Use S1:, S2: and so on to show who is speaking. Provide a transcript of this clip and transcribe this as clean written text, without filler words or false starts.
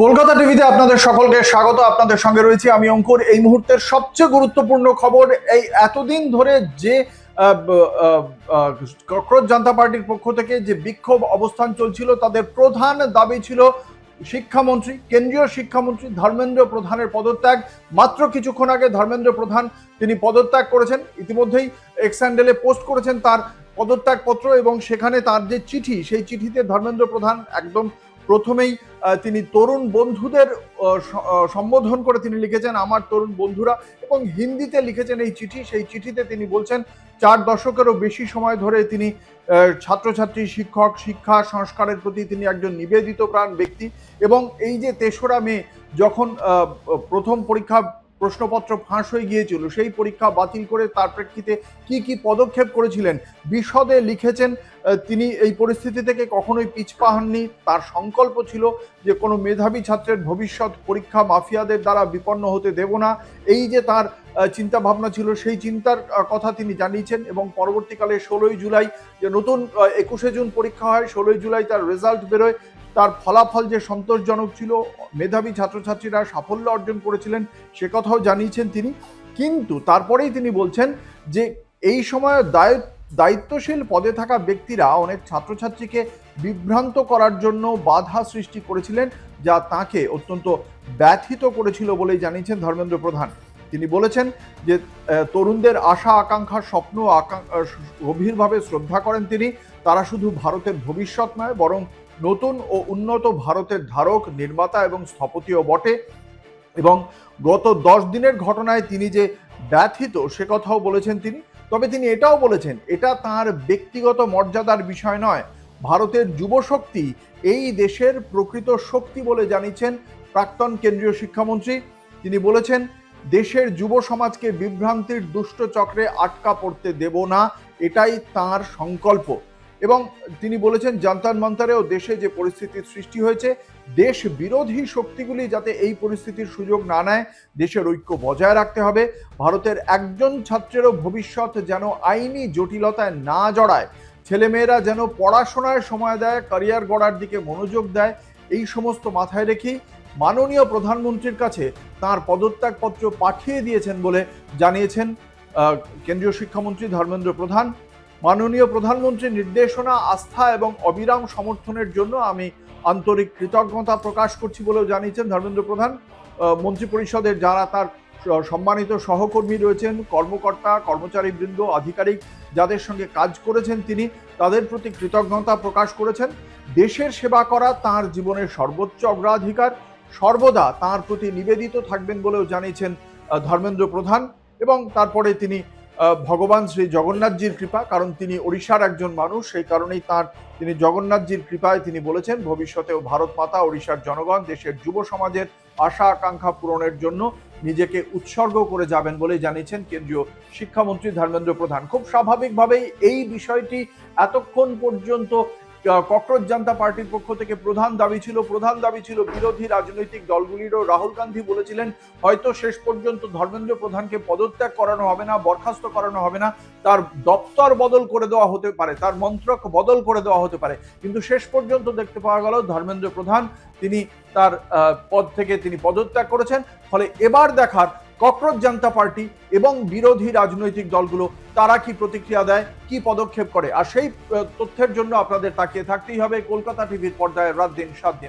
S1: কলকাতা টিভিতে আপনাদের সকলকে স্বাগত। আপনাদের সঙ্গে রয়েছি আমি অঙ্কুর। এই মুহূর্তের সবচেয়ে গুরুত্বপূর্ণ খবর, এই এতদিন ধরে যে ককরোচ জনতা পার্টির পক্ষ থেকে যে বিক্ষোভ অবস্থান চলছিল, তাদের প্রধান দাবি ছিল শিক্ষামন্ত্রী, কেন্দ্রীয় শিক্ষামন্ত্রী ধর্মেন্দ্র প্রধানের পদত্যাগ। মাত্র কিছুক্ষণ আগে ধর্মেন্দ্র প্রধান তিনি পদত্যাগ করেছেন, ইতিমধ্যেই এক্স হ্যান্ডেলে পোস্ট করেছেন তার পদত্যাগপত্র, এবং সেখানে তার যে চিঠি, সেই চিঠিতে ধর্মেন্দ্র প্রধান একদম প্রথমেই তিনি তরুণ বন্ধুদের সম্বোধন করে তিনি লিখেছেন আমার তরুণ বন্ধুরা, এবং হিন্দিতে লিখেছেন এই চিঠি। সেই চিঠিতে তিনি বলছেন 4 দশকেরও বেশি সময় ধরে তিনি ছাত্রছাত্রী, শিক্ষক, শিক্ষা সংস্কারের প্রতি তিনি একজন নিবেদিত প্রাণ ব্যক্তি। এবং এই যে 3রা মে যখন প্রথম পরীক্ষা প্রশ্নপত্র ফাঁস হয়ে গিয়েছিল, সেই পরীক্ষা বাতিল করে তার প্রেক্ষিতে কি কি পদক্ষেপ করেছিলেন বিশদে লিখেছেন। তিনি এই পরিস্থিতি থেকে কখনোই পিছপা হননি। তার সংকল্প ছিল যে কোনো মেধাবী ছাত্রের ভবিষ্যৎ পরীক্ষা মাফিয়াদের দ্বারা বিপন্ন হতে দেব না। এই যে তার চিন্তা ভাবনা ছিল, সেই চিন্তার কথা তিনি জানিয়েছেন। এবং পরবর্তীকালে 16ই জুলাই যে নতুন 21শে জুন পরীক্ষা হয়, 16ই জুলাই তার রেজাল্ট বেরোয়, তার ফলাফল যে সন্তোষজনক ছিল, মেধাবী ছাত্রছাত্রীরা সাফল্য অর্জন করেছিলেন, সে কথাও জানিয়েছেন তিনি। কিন্তু তারপরেই তিনি বলছেন যে এই সময় দায়িত্বশীল পদে থাকা ব্যক্তিরা অনেক ছাত্রছাত্রীকে বিভ্রান্ত করার জন্য বাধা সৃষ্টি করেছিলেন, যা তাকে অত্যন্ত ব্যথিত করেছিল বলেই জানিয়েছেন ধর্মেন্দ্র প্রধান। তিনি বলেছেন যে তরুণদের আশা আকাঙ্ক্ষা স্বপ্ন গভীরভাবে শ্রদ্ধা করেন তিনি। তারা শুধু ভারতের ভবিষ্যৎ নয়, বরং নতুন ও উন্নত ভারতের ধারক, নির্মাতা এবং স্থপতিও বটে। এবং গত 10 দিনের ঘটনায় তিনি যে ব্যথিত, সে কথাও বলেছেন তিনি। তবে তিনি এটাও বলেছেন, এটা তার ব্যক্তিগত মর্যাদার বিষয় নয়, ভারতের যুবশক্তি এই দেশের প্রকৃত শক্তি বলে জানিয়েছেন প্রাক্তন কেন্দ্রীয় শিক্ষামন্ত্রী। তিনি বলেছেন দেশের যুব সমাজকে বিভ্রান্তির দুষ্ট চক্রে আটকা পড়তে দেব না, এটাই তার সংকল্প। এবং তিনি বলেছেন জান্তার মন্তরেও দেশে যে পরিস্থিতির সৃষ্টি হয়েছে, দেশ বিরোধী শক্তিগুলি যাতে এই পরিস্থিতির সুযোগ না নেয়, দেশের ঐক্য বজায় রাখতে হবে। ভারতের একজন ছাত্রেরও ভবিষ্যৎ যেন আইনি জটিলতায় না জড়ায়, ছেলেমেয়েরা যেন পড়াশোনায় সময় দেয়, ক্যারিয়ার গড়ার দিকে মনোযোগ দেয়, এই সমস্ত মাথায় রেখেই মাননীয় প্রধানমন্ত্রীর কাছে তার পদত্যাগপত্র পাঠিয়ে দিয়েছেন বলে জানিয়েছেন কেন্দ্রীয় শিক্ষামন্ত্রী ধর্মেন্দ্র প্রধান। মাননীয় প্রধানমন্ত্রীর নির্দেশনা, আস্থা এবং অবিরাম সমর্থনের জন্য আমি আন্তরিক কৃতজ্ঞতা প্রকাশ করছি বলেও জানিয়েছেন ধর্মেন্দ্র প্রধান। মন্ত্রিপরিষদের যারা তার সম্মানিত সহকর্মী রয়েছেন, কর্মকর্তা, কর্মচারীবৃন্দ, আধিকারিক যাদের সঙ্গে কাজ করেছেন, তিনি তাদের প্রতি কৃতজ্ঞতা প্রকাশ করেছেন। দেশের সেবা করা তার জীবনের সর্বোচ্চ অগ্রাধিকার, সর্বদা তার প্রতি নিবেদিত থাকবেন বলেও জানিয়েছেন ধর্মেন্দ্র প্রধান। এবং তারপরে তিনি ভগবান শ্রী জগন্নাথজির কৃপা, কারণ তিনি ওড়িশার একজন মানুষ, সেই কারণেই তিনি জগন্নাথজির কৃপায় তিনি বলেছেন ভবিষ্যতেও ভারত মাতা, ওড়িশার জনগণ, দেশের যুব সমাজের আশা আকাঙ্ক্ষা পূরণের জন্য নিজেকে উৎসর্গ করে যাবেন বলে জানিয়েছেন কেন্দ্রীয় শিক্ষামন্ত্রী ধর্মেন্দ্র প্রধান। খুব স্বাভাবিকভাবেই এই বিষয়টি এতক্ষণ পর্যন্ত ককরোচ জনতা পার্টির পক্ষ থেকে প্রধান দাবি ছিল বিরোধী রাজনৈতিক দলগুলিরও। রাহুল গান্ধী বলেছিলেন হয়তো শেষ পর্যন্ত ধর্মেন্দ্র প্রধানকে পদত্যাগ করানো হবে না, বরখাস্ত করানো হবে না, তার দপ্তর বদল করে দেওয়া হতে পারে, তার মন্ত্রক বদল করে দেওয়া হতে পারে। কিন্তু শেষ পর্যন্ত দেখতে পাওয়া গেল ধর্মেন্দ্র প্রধান তিনি তার পদ থেকে তিনি পদত্যাগ করেছেন। ফলে এবার দেখার ককরোচ জনতা পার্টি এবং বিরোধী রাজনৈতিক দলগুলো তারা কি প্রতিক্রিয়া দেয়, কি পদক্ষেপ করে। আর সেই তথ্যের জন্য আপনাদের তাকিয়ে থাকতেই হবে কলকাতা টিভির পর্দায় রাত দিন 7 দিন।